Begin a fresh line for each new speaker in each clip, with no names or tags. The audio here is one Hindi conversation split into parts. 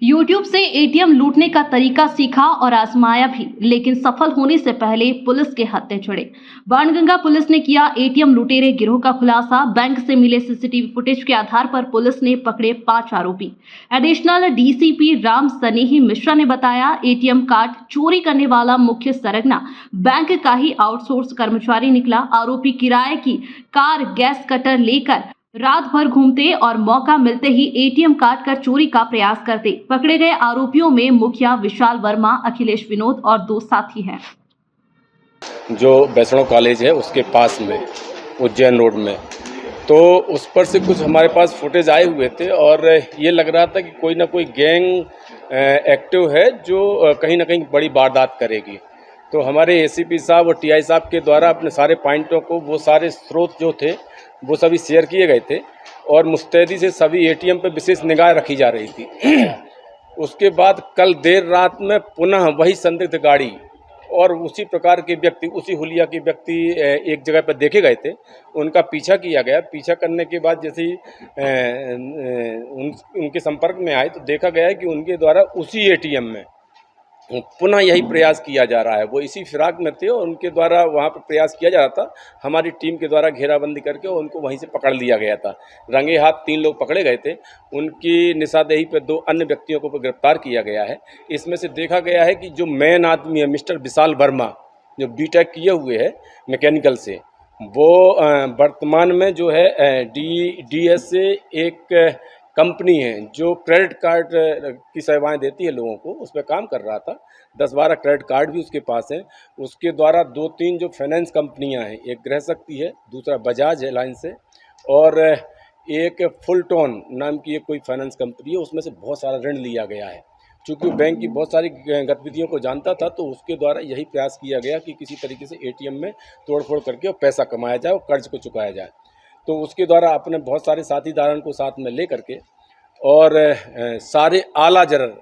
यूट्यूब से एटीएम लूटने का तरीका सीखा और आजमाया भी, लेकिन सफल होने से पहले पुलिस के हत्थे चढ़े। बाणगंगा पुलिस ने किया एटीएम लुटेरे गिरोह का खुलासा। बैंक से मिले सीसीटीवी फुटेज के आधार पर पुलिस ने पकड़े 5 आरोपी। एडिशनल डीसीपी राम सनेही मिश्रा ने बताया, एटीएम कार्ड चोरी करने वाला मुख्य सरगना बैंक का ही आउटसोर्स कर्मचारी निकला। आरोपी किराए की कार गैस कटर लेकर रात भर घूमते और मौका मिलते ही एटीएम काट कर चोरी का प्रयास करते। पकड़े गए आरोपियों में मुखिया विशाल वर्मा, अखिलेश विनोद और 2 साथी हैं।
जो वैष्णव कॉलेज है उसके पास में उज्जैन रोड में, तो उस पर से कुछ हमारे पास फुटेज आए हुए थे और ये लग रहा था कि कोई ना कोई गैंग एक्टिव है जो कहीं ना कहीं बड़ी वारदात करेगी। तो हमारे एसीपी साहब और टीआई साहब के द्वारा अपने सारे पॉइंटों को, वो सारे स्रोत जो थे वो सभी शेयर किए गए थे और मुस्तैदी से सभी एटीएम पर विशेष निगाह रखी जा रही थी। उसके बाद कल देर रात में पुनः वही संदिग्ध गाड़ी और उसी प्रकार के व्यक्ति, उसी हुलिया के व्यक्ति एक जगह पर देखे गए थे। उनका पीछा किया गया। पीछा करने के बाद जैसे ही उनके संपर्क में आए तो देखा गया कि उनके द्वारा उसी एटीएम में पुनः यही प्रयास किया जा रहा है। वो इसी फिराक में थे और उनके द्वारा वहाँ पर प्रयास किया जा रहा था। हमारी टीम के द्वारा घेराबंदी करके उनको वहीं से पकड़ लिया गया था। रंगे हाथ 3 लोग पकड़े गए थे। उनकी निशानदेही पर 2 अन्य व्यक्तियों को गिरफ्तार किया गया है। इसमें से देखा गया है कि जो मेन आदमी है मिस्टर विशाल वर्मा, जो बीटेक किए हुए है मैकेनिकल से, वो वर्तमान में जो है डीएस से एक कंपनी है जो क्रेडिट कार्ड की सेवाएं देती है लोगों को, उस पर काम कर रहा था। 10-12 क्रेडिट कार्ड भी उसके पास हैं। उसके द्वारा 2-3 जो फाइनेंस कंपनियां हैं, एक गृह शक्ति है, दूसरा बजाज है लाइन से, और एक फुलटोन नाम की एक कोई फाइनेंस कंपनी है, उसमें से बहुत सारा ऋण लिया गया है। चूँकि बैंक की बहुत सारी गतिविधियों को जानता था तो उसके द्वारा यही प्रयास किया गया कि किसी तरीके से एटीएम में तोड़फोड़ करके और पैसा कमाया जाए और कर्ज को चुकाया जाए। तो उसके द्वारा अपने बहुत सारे साथीदारों को साथ में ले करके और सारे आला जरर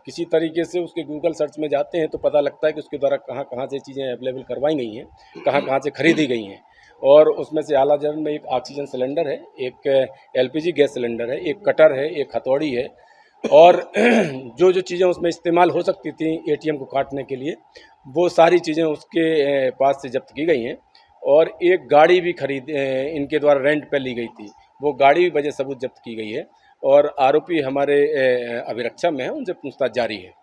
किसी तरीके से उसके गूगल सर्च में जाते हैं तो पता लगता है कि उसके द्वारा कहाँ कहाँ से चीज़ें अवेलेबल करवाई गई हैं, कहाँ कहाँ से खरीदी गई हैं। और उसमें से आला जरर में एक ऑक्सीजन सिलेंडर है, एक एलपीजी गैस सिलेंडर है, एक कटर है, एक हथौड़ी है और जो जो चीज़ें उसमें इस्तेमाल हो सकती थी एटीएम को काटने के लिए, वो सारी चीज़ें उसके पास से जब्त की गई हैं। और एक गाड़ी भी इनके द्वारा रेंट पे ली गई थी, वो गाड़ी भी वजह सबूत जब्त की गई है और आरोपी हमारे अभिरक्षा में है, उनसे पूछताछ जारी है।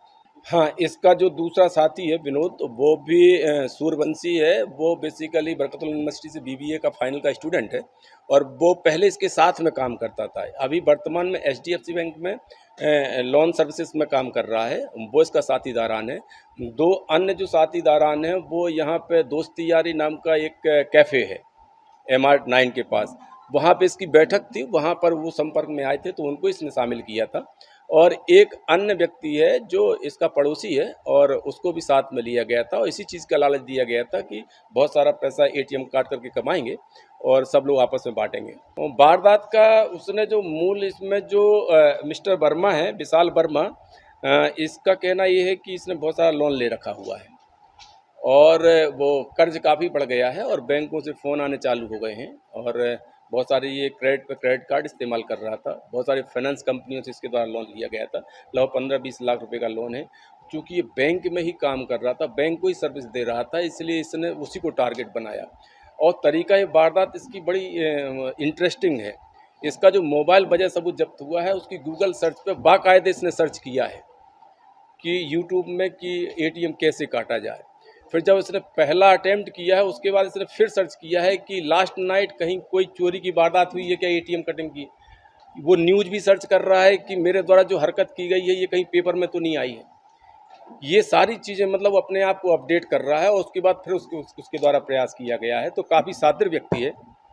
हाँ, इसका जो दूसरा साथी है विनोद, वो भी सूर्यवंशी है। वो बेसिकली बरकतुल यूनिवर्सिटी से बीबीए का फाइनल का स्टूडेंट है और वो पहले इसके साथ में काम करता था। अभी वर्तमान में एचडीएफसी बैंक में लोन सर्विसेज में काम कर रहा है। वो इसका साथीदारान है। 2 अन्य जो साथीदारान हैं वो यहाँ पे दोस्ती यारी नाम का एक कैफ़े है MR9 के पास, वहाँ पे इसकी बैठक थी, वहाँ पर वो संपर्क में आए थे तो उनको इसने शामिल किया था। और एक अन्य व्यक्ति है जो इसका पड़ोसी है और उसको भी साथ में लिया गया था और इसी चीज़ का लालच दिया गया था कि बहुत सारा पैसा एटीएम काट करके कमाएंगे और सब लोग आपस में बांटेंगे। और वारदात का उसने जो मूल इसमें जो मिस्टर वर्मा है, विशाल वर्मा, इसका कहना ये है कि इसने बहुत सारा लोन ले रखा हुआ है और वो कर्ज काफ़ी बढ़ गया है और बैंकों से फ़ोन आने चालू हो गए हैं और बहुत सारे ये क्रेडिट कार्ड इस्तेमाल कर रहा था। बहुत सारी फाइनेंस कंपनियों से इसके द्वारा लोन लिया गया था। लगभग 15-20 लाख रुपए का लोन है। चूँकि ये बैंक में ही काम कर रहा था, बैंक को ही सर्विस दे रहा था, इसलिए इसने उसी को टारगेट बनाया। और तरीका ये वारदात इसकी बड़ी इंटरेस्टिंग है। इसका जो मोबाइल वजह सबूत जब्त हुआ है, उसकी गूगल सर्च पे बाकायदे इसने सर्च किया है कि यूट्यूब में कि एटीएम कैसे काटा जाए। फिर जब इसने पहला अटेम्प्ट किया है उसके बाद इसने फिर सर्च किया है कि लास्ट नाइट कहीं कोई चोरी की वारदात हुई है क्या एटीएम कटिंग की। वो न्यूज़ भी सर्च कर रहा है कि मेरे द्वारा जो हरकत की गई है ये कहीं पेपर में तो नहीं आई है। ये सारी चीज़ें मतलब अपने आप को अपडेट कर रहा है और उसके बाद फिर उसके द्वारा प्रयास किया गया है। तो काफ़ी शातिर व्यक्ति है।